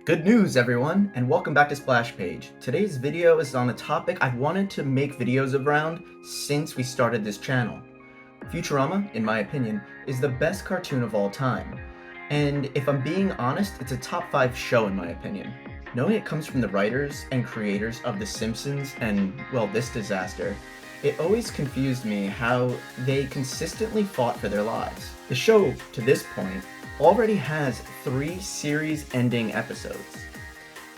Good news, everyone, and welcome back to Splash Page. Today's video is on a topic I've wanted to make videos around since we started this channel. Futurama, in my opinion, is the best cartoon of all time. And if I'm being honest, it's a top 5 show in my opinion. Knowing it comes from the writers and creators of The Simpsons and, well, this disaster, it always confused me how they consistently fought for their lives. The show, to this point, already has 3 series-ending episodes.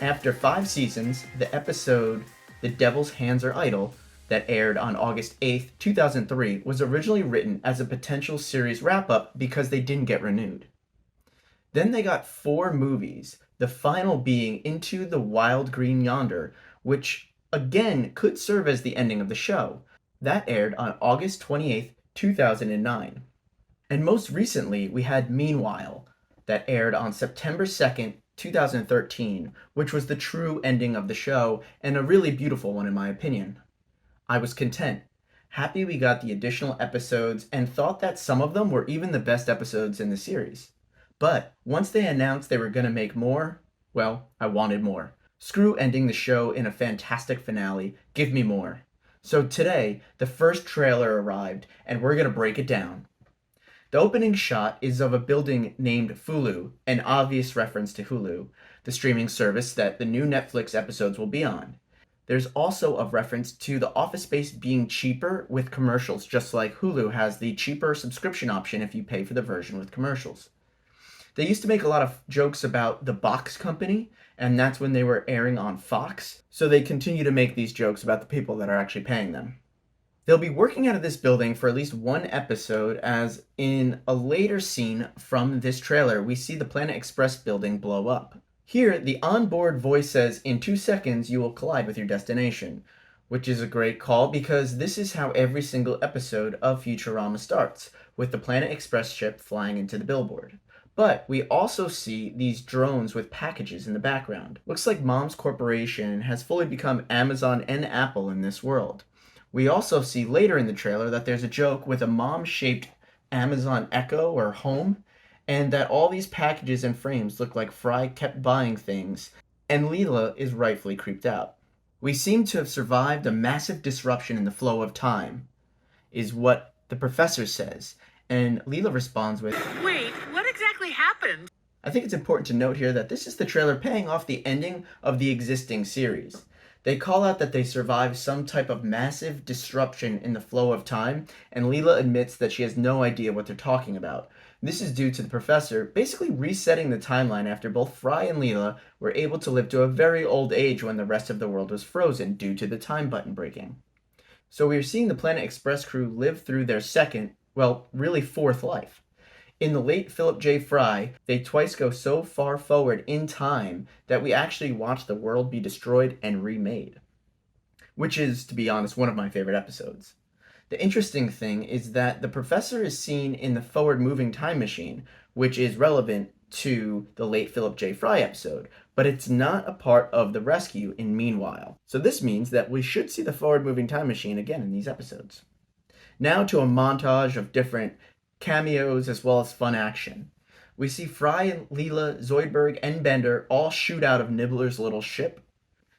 After 5 seasons, the episode The Devil's Hands Are Idle, that aired on August 8th, 2003, was originally written as a potential series wrap-up because they didn't get renewed. Then they got 4 movies, the final being Into the Wild Green Yonder, which again could serve as the ending of the show. That aired on August 28th, 2009. And most recently, we had Meanwhile, that aired on September 2nd, 2013, which was the true ending of the show, and a really beautiful one in my opinion. I was content, happy we got the additional episodes, and thought that some of them were even the best episodes in the series. But once they announced they were going to make more, well, I wanted more. Screw ending the show in a fantastic finale, give me more. So today, the first trailer arrived, and we're going to break it down. The opening shot is of a building named Hulu, an obvious reference to Hulu, the streaming service that the new Netflix episodes will be on. There's also a reference to the office space being cheaper with commercials, just like Hulu has the cheaper subscription option if you pay for the version with commercials. They used to make a lot of jokes about the box company, and that's when they were airing on Fox, so they continue to make these jokes about the people that are actually paying them. They'll be working out of this building for at least one episode, as in a later scene from this trailer, we see the Planet Express building blow up. Here, the onboard voice says, "In 2 seconds, you will collide with your destination," which is a great call because this is how every single episode of Futurama starts, with the Planet Express ship flying into the billboard. But we also see these drones with packages in the background. Looks like Mom's Corporation has fully become Amazon and Apple in this world. We also see later in the trailer that there's a joke with a mom-shaped Amazon Echo or Home, and that all these packages and frames look like Fry kept buying things, and Leela is rightfully creeped out. We seem to have survived a massive disruption in the flow of time, is what the professor says, and Leela responds with, Wait, what exactly happened? I think it's important to note here that this is the trailer paying off the ending of the existing series. They call out that they survived some type of massive disruption in the flow of time, and Leela admits that she has no idea what they're talking about. This is due to the professor basically resetting the timeline after both Fry and Leela were able to live to a very old age when the rest of the world was frozen due to the time button breaking. So we are seeing the Planet Express crew live through their second, well, really fourth life. In the late Philip J. Fry, they twice go so far forward in time that we actually watch the world be destroyed and remade. Which is, to be honest, one of my favorite episodes. The interesting thing is that the professor is seen in the forward-moving time machine, which is relevant to the late Philip J. Fry episode, but it's not a part of the rescue in Meanwhile. So this means that we should see the forward-moving time machine again in these episodes. Now to a montage of different cameos as well as fun action. We see Fry and Leela, Zoidberg, and Bender all shoot out of Nibbler's little ship.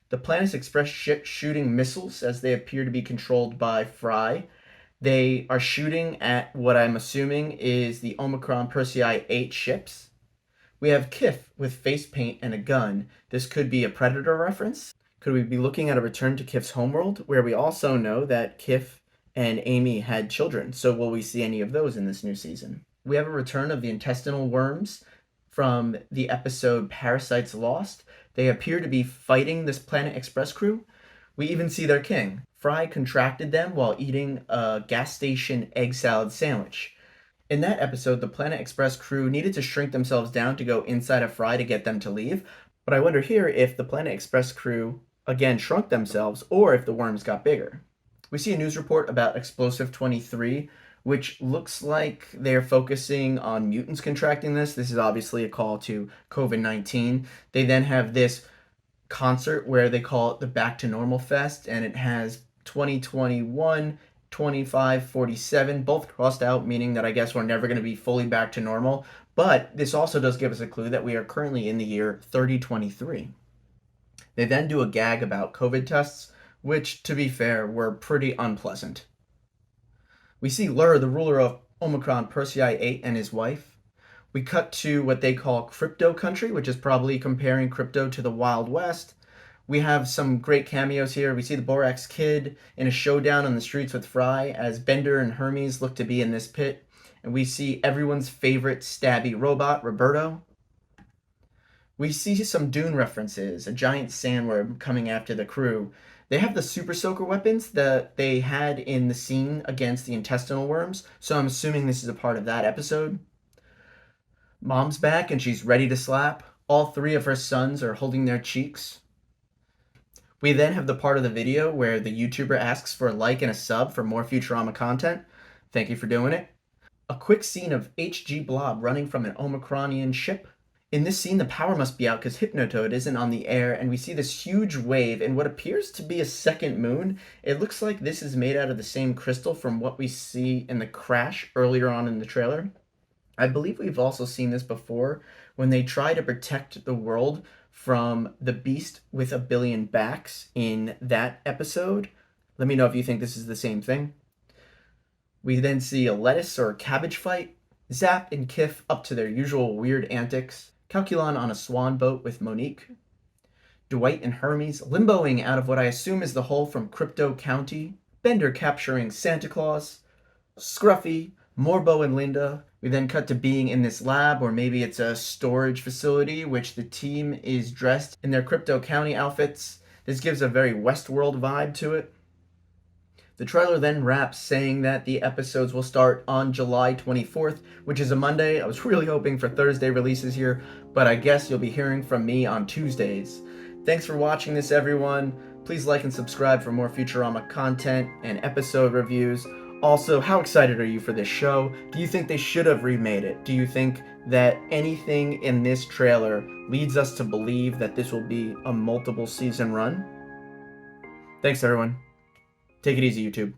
The Planet Express ship shooting missiles as they appear to be controlled by Fry. They are shooting at what I'm assuming is the Omicron Persei 8 ships. We have Kif with face paint and a gun. This could be a Predator reference. Could we be looking at a return to Kif's homeworld, where we also know that Kif and Amy had children, so will we see any of those in this new season? We have a return of the intestinal worms from the episode Parasites Lost. They appear to be fighting this Planet Express crew. We even see their king. Fry contracted them while eating a gas station egg salad sandwich. In that episode, the Planet Express crew needed to shrink themselves down to go inside of Fry to get them to leave, but I wonder here if the Planet Express crew again shrunk themselves or if the worms got bigger. We see a news report about Explosive 23, which looks like they're focusing on mutants contracting this. This is obviously a call to COVID-19. They then have this concert where they call it the Back to Normal Fest, and it has 2021, 2547, both crossed out, meaning that I guess we're never going to be fully back to normal. But this also does give us a clue that we are currently in the year 3023. They then do a gag about COVID tests, which, to be fair, were pretty unpleasant. We see Lur, the ruler of Omicron Persei 8, and his wife. We cut to what they call crypto country, which is probably comparing crypto to the Wild West. We have some great cameos here. We see the Borax Kid in a showdown on the streets with Fry as Bender and Hermes look to be in this pit. And we see everyone's favorite stabby robot, Roberto. We see some Dune references, a giant sandworm coming after the crew. They have the super soaker weapons that they had in the scene against the intestinal worms, so I'm assuming this is a part of that episode. Mom's back and she's ready to slap. All three of her sons are holding their cheeks. We then have the part of the video where the YouTuber asks for a like and a sub for more Futurama content. Thank you for doing it. A quick scene of HG Blob running from an Omicronian ship. In this scene, the power must be out because Hypnotoad isn't on the air, and we see this huge wave in what appears to be a second moon. It looks like this is made out of the same crystal from what we see in the crash earlier on in the trailer. I believe we've also seen this before when they try to protect the world from the beast with a billion backs in that episode. Let me know if you think this is the same thing. We then see a lettuce or cabbage fight. Zapp and Kif up to their usual weird antics. Calculon on a swan boat with Monique. Dwight and Hermes limboing out of what I assume is the hole from Crypto County. Bender capturing Santa Claus. Scruffy, Morbo and Linda. We then cut to being in this lab, or maybe it's a storage facility, which the team is dressed in their Crypto County outfits. This gives a very Westworld vibe to it. The trailer then wraps saying that the episodes will start on July 24th, which is a Monday. I was really hoping for Thursday releases here, but I guess you'll be hearing from me on Tuesdays. Thanks for watching this, everyone. Please like and subscribe for more Futurama content and episode reviews. Also, how excited are you for this show? Do you think they should have remade it? Do you think that anything in this trailer leads us to believe that this will be a multiple season run? Thanks, everyone. Take it easy, YouTube.